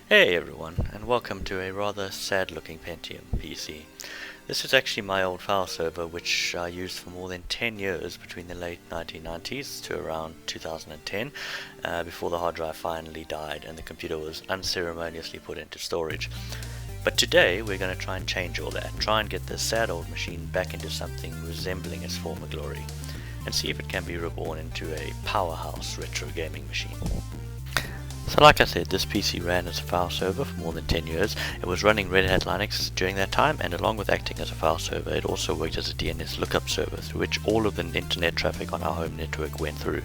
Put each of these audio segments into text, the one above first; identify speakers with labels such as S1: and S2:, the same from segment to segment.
S1: Hey everyone, and welcome to a rather sad looking Pentium PC. This is actually my old file server which I used for more than 10 years between the late 1990s to around 2010 before the hard drive finally died and the computer was unceremoniously put into storage. But today we're going to try and change all that, try and get this sad old machine back into something resembling its former glory, and see if it can be reborn into a powerhouse retro gaming machine. So like I said, this PC ran as a file server for more than 10 years. It was running Red Hat Linux during that time, and along with acting as a file server, it also worked as a DNS lookup server through which all of the internet traffic on our home network went through.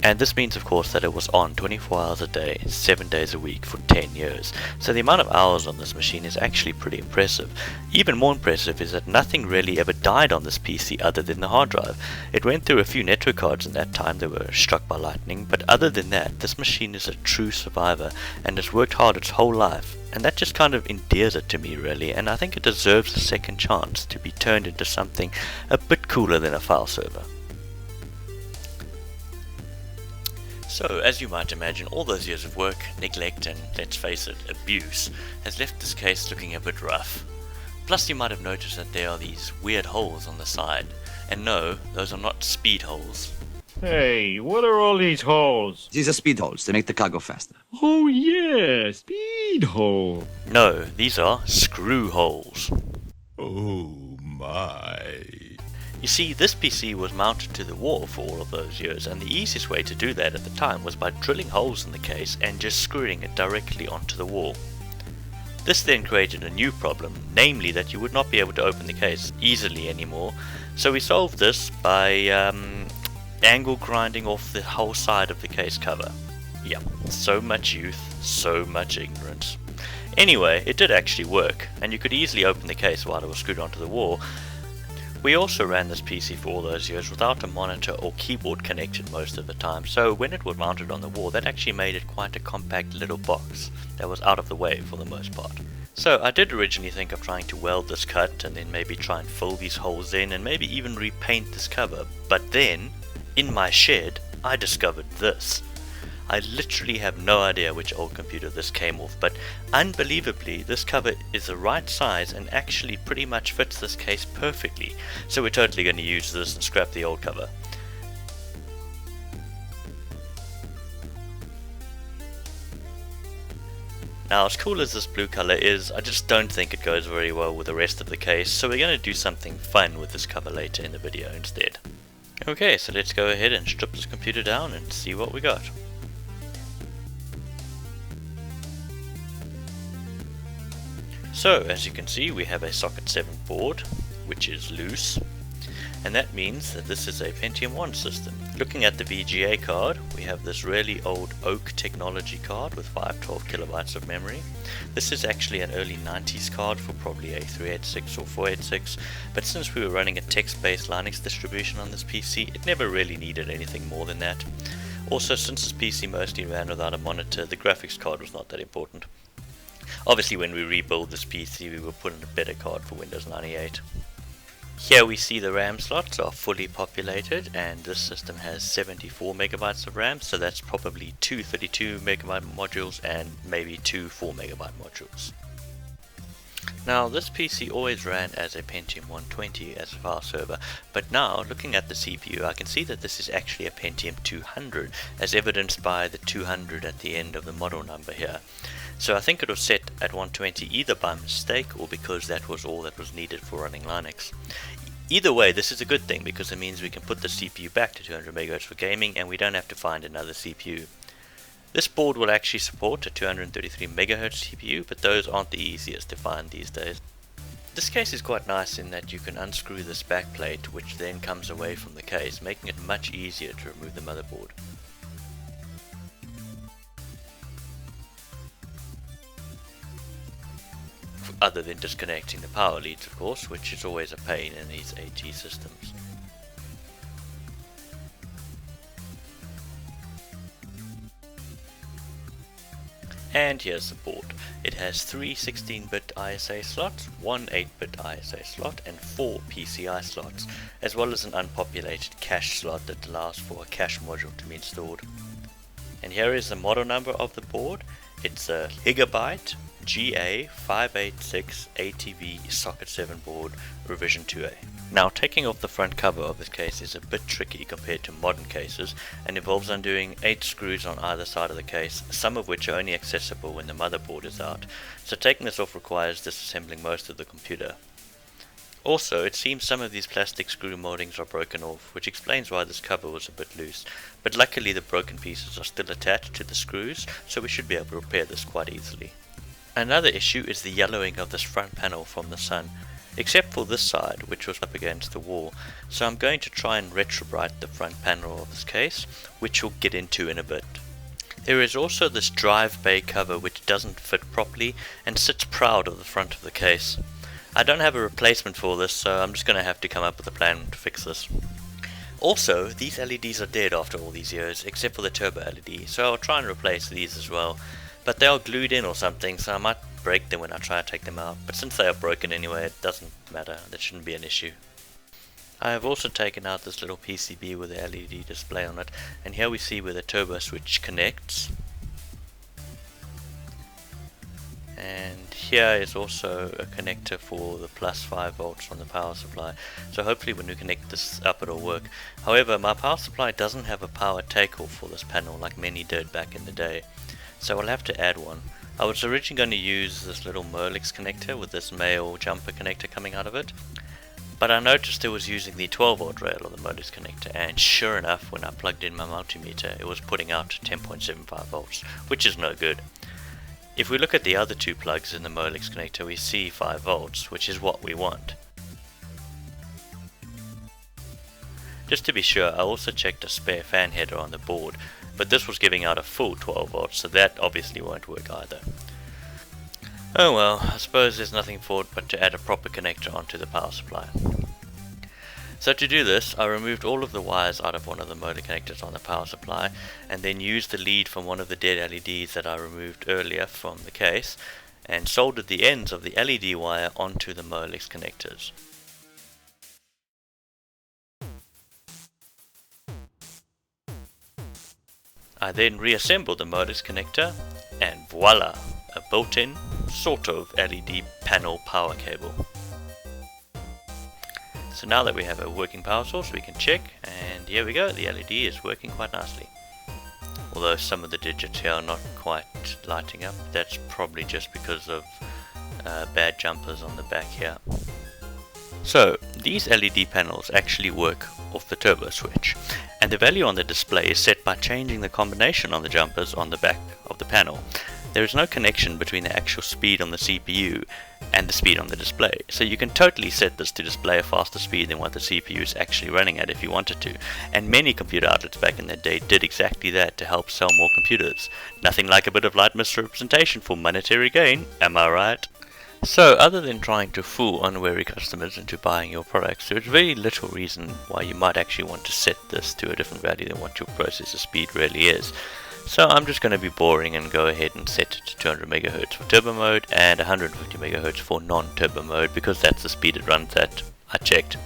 S1: And this means of course that it was on 24 hours a day, 7 days a week for 10 years. So the amount of hours on this machine is actually pretty impressive. Even more impressive is that nothing really ever died on this PC other than the hard drive. It went through a few network cards in that time that were struck by lightning, but other than that, this machine is a true survivor and has worked hard its whole life. And that just kind of endears it to me really, and I think it deserves a second chance to be turned into something a bit cooler than a file server. So, as you might imagine, all those years of work, neglect and, let's face it, abuse has left this case looking a bit rough. Plus you might have noticed that there are these weird holes on the side. And no, those are not speed holes.
S2: Hey, what are all these holes?
S3: These are speed holes to make the car go faster.
S2: Oh yeah, speed hole.
S1: No, these are screw holes.
S4: Oh my.
S1: You see, this PC was mounted to the wall for all of those years, and the easiest way to do that at the time was by drilling holes in the case and just screwing it directly onto the wall. This then created a new problem, namely that you would not be able to open the case easily anymore, so we solved this by angle grinding off the whole side of the case cover. Yep, so much youth, so much ignorance. Anyway, it did actually work, and you could easily open the case while it was screwed onto the wall. We also ran this PC for all those years without a monitor or keyboard connected most of the time, so when it was mounted on the wall that actually made it quite a compact little box that was out of the way for the most part. So I did originally think of trying to weld this cut and then maybe try and fill these holes in and maybe even repaint this cover, but then, in my shed, I discovered this. I literally have no idea which old computer this came off, but unbelievably this cover is the right size and actually pretty much fits this case perfectly, so we're totally going to use this and scrap the old cover. Now, as cool as this blue color is, I just don't think it goes very well with the rest of the case, so we're going to do something fun with this cover later in the video instead. Okay, so let's go ahead and strip this computer down and see what we got. So, as you can see, we have a socket 7 board, which is loose, and that means that this is a Pentium 1 system. Looking at the VGA card, we have this really old Oak technology card with 512 kilobytes of memory. This is actually an early 90s card for probably a 386 or 486, but since we were running a text-based Linux distribution on this PC, it never really needed anything more than that. Also, since this PC mostly ran without a monitor, the graphics card was not that important. Obviously when we rebuild this PC we will put in a better card for Windows 98. Here we see the RAM slots are fully populated, and this system has 74 megabytes of RAM, so that's probably two 32 megabyte modules and maybe two 4 megabyte modules. Now this PC always ran as a Pentium 120 as a file server, but now looking at the CPU I can see that this is actually a Pentium 200, as evidenced by the 200 at the end of the model number here. So I think it was set at 120 either by mistake or because that was all that was needed for running Linux. Either way, this is a good thing because it means we can put the CPU back to 200 MHz for gaming and we don't have to find another CPU. This board will actually support a 233 MHz CPU, but those aren't the easiest to find these days. This case is quite nice in that you can unscrew this back plate, which then comes away from the case, making it much easier to remove the motherboard. Other than disconnecting the power leads of course, which is always a pain in these AG systems. And here's the board. It has 3 16-bit ISA slots, 1 8-bit ISA slot and 4 PCI slots, as well as an unpopulated cache slot that allows for a cache module to be installed. And here is the model number of the board, It's a Gigabyte GA586 ATV Socket 7 board revision 2A. Now, taking off the front cover of this case is a bit tricky compared to modern cases and involves undoing 8 screws on either side of the case, some of which are only accessible when the motherboard is out, so taking this off requires disassembling most of the computer. Also, it seems some of these plastic screw moldings are broken off, which explains why this cover was a bit loose, but luckily the broken pieces are still attached to the screws, so we should be able to repair this quite easily. Another issue is the yellowing of this front panel from the sun, except for this side, which was up against the wall, so I'm going to try and retrobrite the front panel of this case, which we'll get into in a bit. There is also this drive bay cover which doesn't fit properly and sits proud of the front of the case. I don't have a replacement for this, so I'm just going to have to come up with a plan to fix this. Also, these LEDs are dead after all these years, except for the turbo LED, so I'll try and replace these as well. But they are glued in or something, so I might break them when I try to take them out, but since they are broken anyway, it doesn't matter, that shouldn't be an issue. I have also taken out this little PCB with a LED display on it, and here we see where the turbo switch connects. And here is also a connector for the plus 5 volts on the power supply, so hopefully when we connect this up it'll work. However, my power supply doesn't have a power takeoff for this panel like many did back in the day, so I'll have to add one. I was originally going to use this little Molex connector with this male jumper connector coming out of it, but I noticed it was using the 12 volt rail of the Molex connector, and sure enough, when I plugged in my multimeter it was putting out 10.75 volts, which is no good. If we look at the other two plugs in the Molex connector, we see 5 volts, which is what we want. Just to be sure, I also checked a spare fan header on the board, but this was giving out a full 12 volts, so that obviously won't work either. Oh well, I suppose there's nothing for it but to add a proper connector onto the power supply. So to do this, I removed all of the wires out of one of the motor connectors on the power supply, and then used the lead from one of the dead LEDs that I removed earlier from the case, and soldered the ends of the LED wire onto the Molex connectors. I then reassembled the Molex connector, and voila! A built-in, sort of LED panel power cable. So now that we have a working power source, we can check, and here we go, the LED is working quite nicely. Although some of the digits here are not quite lighting up, that's probably just because of bad jumpers on the back here. So these LED panels actually work off the turbo switch, and the value on the display is set by changing the combination on the jumpers on the back of the panel. There is no connection between the actual speed on the CPU and the speed on the display, so you can totally set this to display a faster speed than what the CPU is actually running at if you wanted to, and many computer outlets back in the day did exactly that to help sell more computers. Nothing like a bit of light misrepresentation for monetary gain, am I right? So, other than trying to fool unwary customers into buying your products, there is very little reason why you might actually want to set this to a different value than what your processor speed really is. So I'm just going to be boring and go ahead and set it to 200 MHz for turbo mode and 150 MHz for non-turbo mode, because that's the speed it runs at, I checked.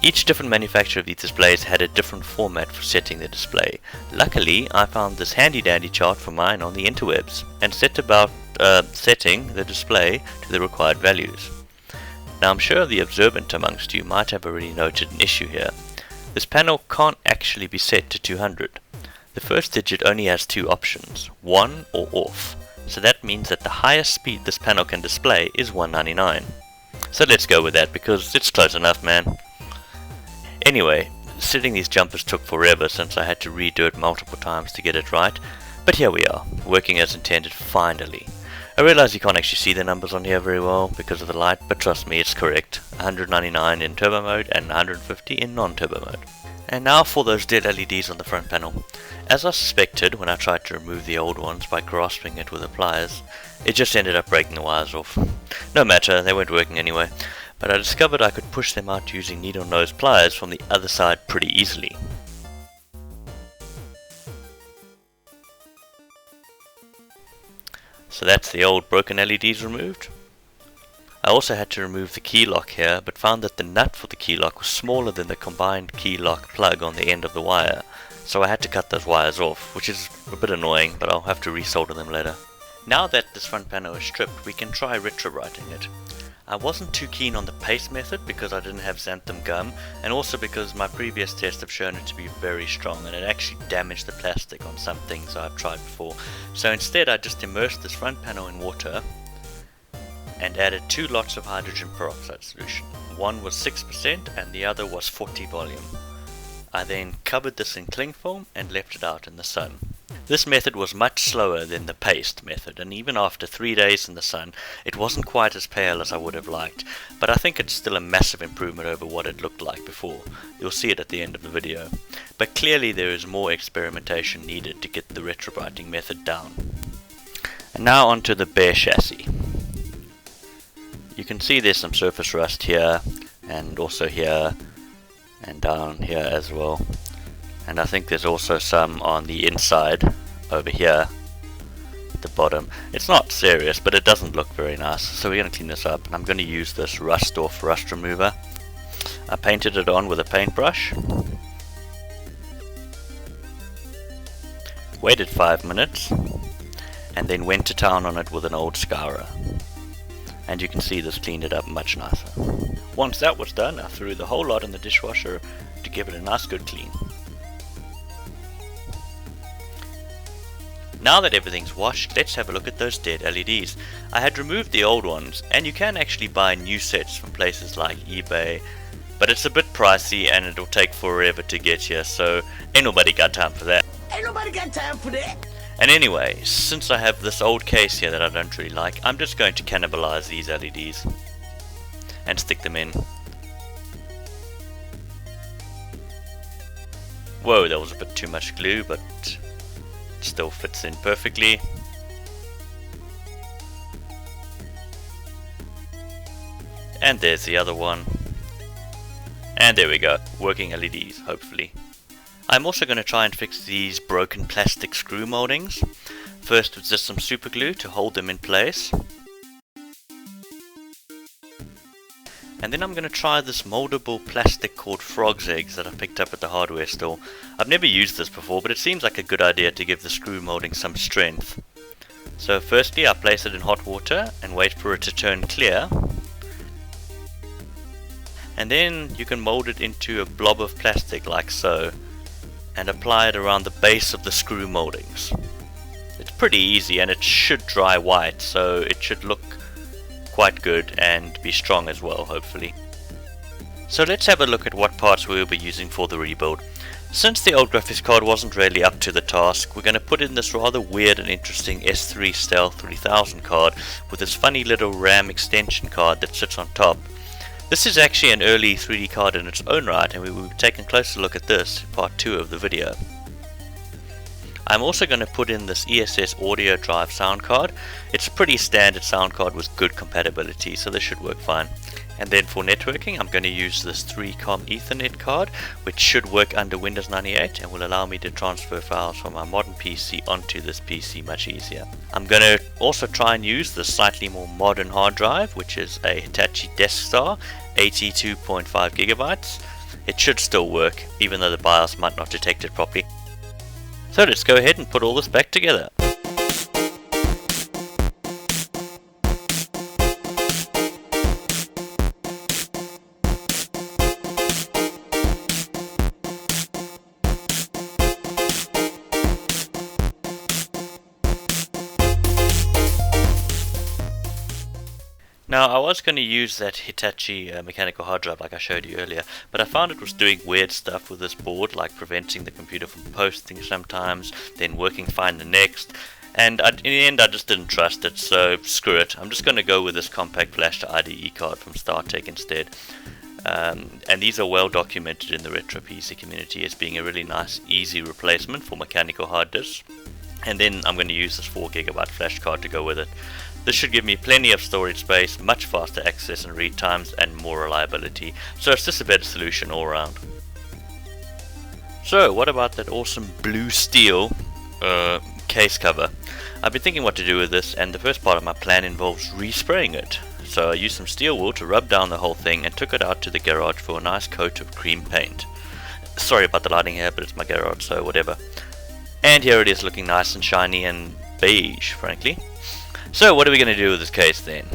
S1: Each different manufacturer of these displays had a different format for setting the display. Luckily, I found this handy dandy chart for mine on the interwebs and set about setting the display to the required values. Now I'm sure the observant amongst you might have already noted an issue here. This panel can't actually be set to 200. The first digit only has two options, on or off, so that means that the highest speed this panel can display is 199. So let's go with that because it's close enough, man. Anyway, setting these jumpers took forever since I had to redo it multiple times to get it right, but here we are, working as intended finally. I realize you can't actually see the numbers on here very well because of the light, but trust me, it's correct. 199 in turbo mode and 150 in non-turbo mode. And now for those dead LEDs on the front panel. As I suspected when I tried to remove the old ones by grasping it with the pliers, it just ended up breaking the wires off. No matter, they weren't working anyway, but I discovered I could push them out using needle nose pliers from the other side pretty easily. So that's the old broken LEDs removed. I also had to remove the key lock here, but found that the nut for the key lock was smaller than the combined key lock plug on the end of the wire, so I had to cut those wires off, which is a bit annoying, but I'll have to resolder them later. Now that this front panel is stripped, we can try retrowriting it. I wasn't too keen on the paste method because I didn't have xanthan gum, and also because my previous tests have shown it to be very strong and it actually damaged the plastic on some things I've tried before. So instead I just immersed this front panel in water and added 2 lots of hydrogen peroxide solution. One was 6% and the other was 40 volume. I then covered this in cling film and left it out in the sun. This method was much slower than the paste method, and even after 3 days in the sun it wasn't quite as pale as I would have liked, but I think it's still a massive improvement over what it looked like before. You'll see it at the end of the video. But clearly there is more experimentation needed to get the retrowriting method down. And now onto the bare chassis. You can see there's some surface rust here, and also here, and down here as well. And I think there's also some on the inside over here at the bottom. It's not serious, but it doesn't look very nice, so we're going to clean this up, and I'm going to use this rust off rust remover. I painted it on with a paintbrush, waited 5 minutes, and then went to town on it with an old scourer. And you can see this cleaned it up much nicer. Once that was done, I threw the whole lot in the dishwasher to give it a nice good clean. Now that everything's washed, let's have a look at those dead LEDs. I had removed the old ones, and you can actually buy new sets from places like eBay, but it's a bit pricey and it'll take forever to get here, so ain't nobody got time for that.
S5: Ain't nobody got time for that.
S1: And anyway, since I have this old case here that I don't really like, I'm just going to cannibalize these LEDs and stick them in. Whoa, that was a bit too much glue, but it still fits in perfectly. And there's the other one. And there we go, working LEDs, hopefully. I'm also going to try and fix these broken plastic screw moldings. First with just some super glue to hold them in place. And then I'm going to try this moldable plastic called frog's eggs that I picked up at the hardware store. I've never used this before, but it seems like a good idea to give the screw molding some strength. So firstly I place it in hot water and wait for it to turn clear. And then you can mold it into a blob of plastic like so, and apply it around the base of the screw moldings. It's pretty easy and it should dry white, so it should look quite good and be strong as well, hopefully. So let's have a look at what parts we will be using for the rebuild. Since the old graphics card wasn't really up to the task, we're going to put in this rather weird and interesting S3 Stealth 3000 card with this funny little RAM extension card that sits on top. This is actually an early 3D card in its own right, and we will be taking a closer look at this in part 2 of the video. I'm also going to put in this ESS audio drive sound card. It's a pretty standard sound card with good compatibility, so this should work fine. And then for networking, I'm going to use this 3COM Ethernet card, which should work under Windows 98 and will allow me to transfer files from my modern PC onto this PC much easier. I'm going to also try and use the slightly more modern hard drive, which is a Hitachi Deskstar 82.5 gigabytes. It should still work, even though the BIOS might not detect it properly. So let's go ahead and put all this back together. Now I was going to use that Hitachi mechanical hard drive like I showed you earlier, but I found it was doing weird stuff with this board, like preventing the computer from posting sometimes, then working fine the next, and in the end I just didn't trust it, so screw it. I'm just going to go with this compact flash to IDE card from StarTech instead. And these are well documented in the retro PC community as being a really nice easy replacement for mechanical hard disks. And then I'm going to use this 4GB flash card to go with it. This should give me plenty of storage space, much faster access and read times, and more reliability, so it's just a better solution all around. So what about that awesome blue steel case cover? I've been thinking what to do with this, and the first part of my plan involves respraying it. So I used some steel wool to rub down the whole thing and took it out to the garage for a nice coat of cream paint. Sorry about the lighting here, but it's my garage, so whatever. And here it is looking nice and shiny and beige, frankly. So what are we going to do with this case then?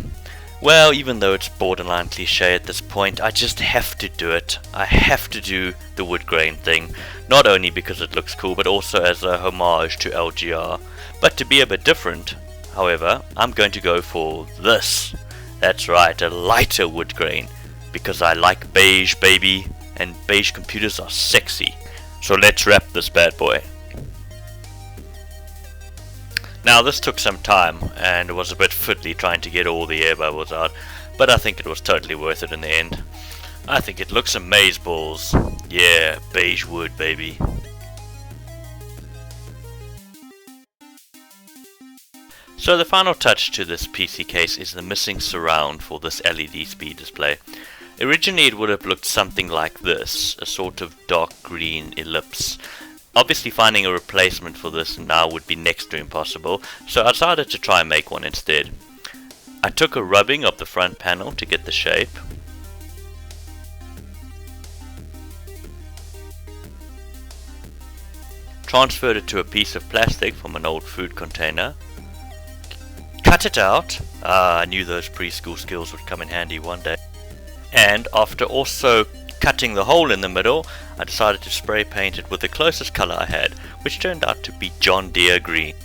S1: Well, even though it's borderline cliche at this point, I just have to do it. I have to do the wood grain thing, not only because it looks cool, but also as a homage to LGR. But to be a bit different, however, I'm going to go for this. That's right, a lighter wood grain, because I like beige, baby, and beige computers are sexy. So let's wrap this bad boy. Now this took some time and was a bit fiddly trying to get all the air bubbles out, but I think it was totally worth it in the end. I think it looks amazeballs. Yeah, beige wood baby. So the final touch to this PC case is the missing surround for this LED speed display. Originally it would have looked something like this, a sort of dark green ellipse. Obviously finding a replacement for this now would be next to impossible, so I decided to try and make one instead. I took a rubbing of the front panel to get the shape. Transferred it to a piece of plastic from an old food container. Cut it out. I knew those preschool skills would come in handy one day. And after also cutting the hole in the middle, I decided to spray paint it with the closest color I had, which turned out to be John Deere green.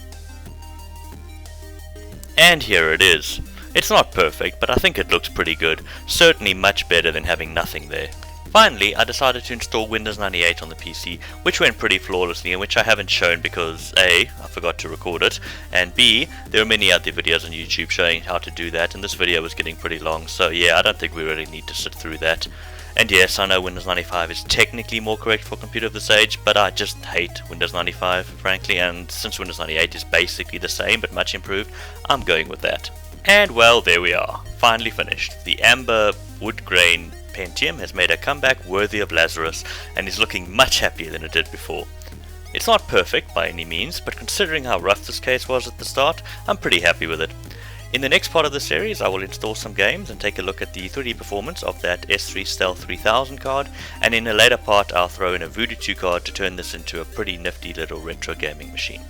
S1: And here it is. It's not perfect, but I think it looks pretty good, certainly much better than having nothing there. Finally, I decided to install Windows 98 on the PC, which went pretty flawlessly and which I haven't shown because A, I forgot to record it, and B, there are many other videos on YouTube showing how to do that, and this video was getting pretty long, so yeah, I don't think we really need to sit through that. And yes, I know Windows 95 is technically more correct for a computer of this age, but I just hate Windows 95, frankly, and since Windows 98 is basically the same but much improved, I'm going with that. And well, there we are, finally finished. The amber wood grain Pentium has made a comeback worthy of Lazarus and is looking much happier than it did before. It's not perfect by any means, but considering how rough this case was at the start, I'm pretty happy with it. In the next part of the series I will install some games and take a look at the 3D performance of that S3 Stealth 3000 card, and in a later part I'll throw in a Voodoo 2 card to turn this into a pretty nifty little retro gaming machine.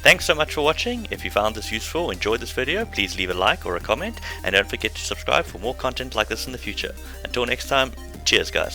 S1: Thanks so much for watching. If you found this useful, enjoyed this video, please leave a like or a comment, and don't forget to subscribe for more content like this in the future. Until next time, cheers guys.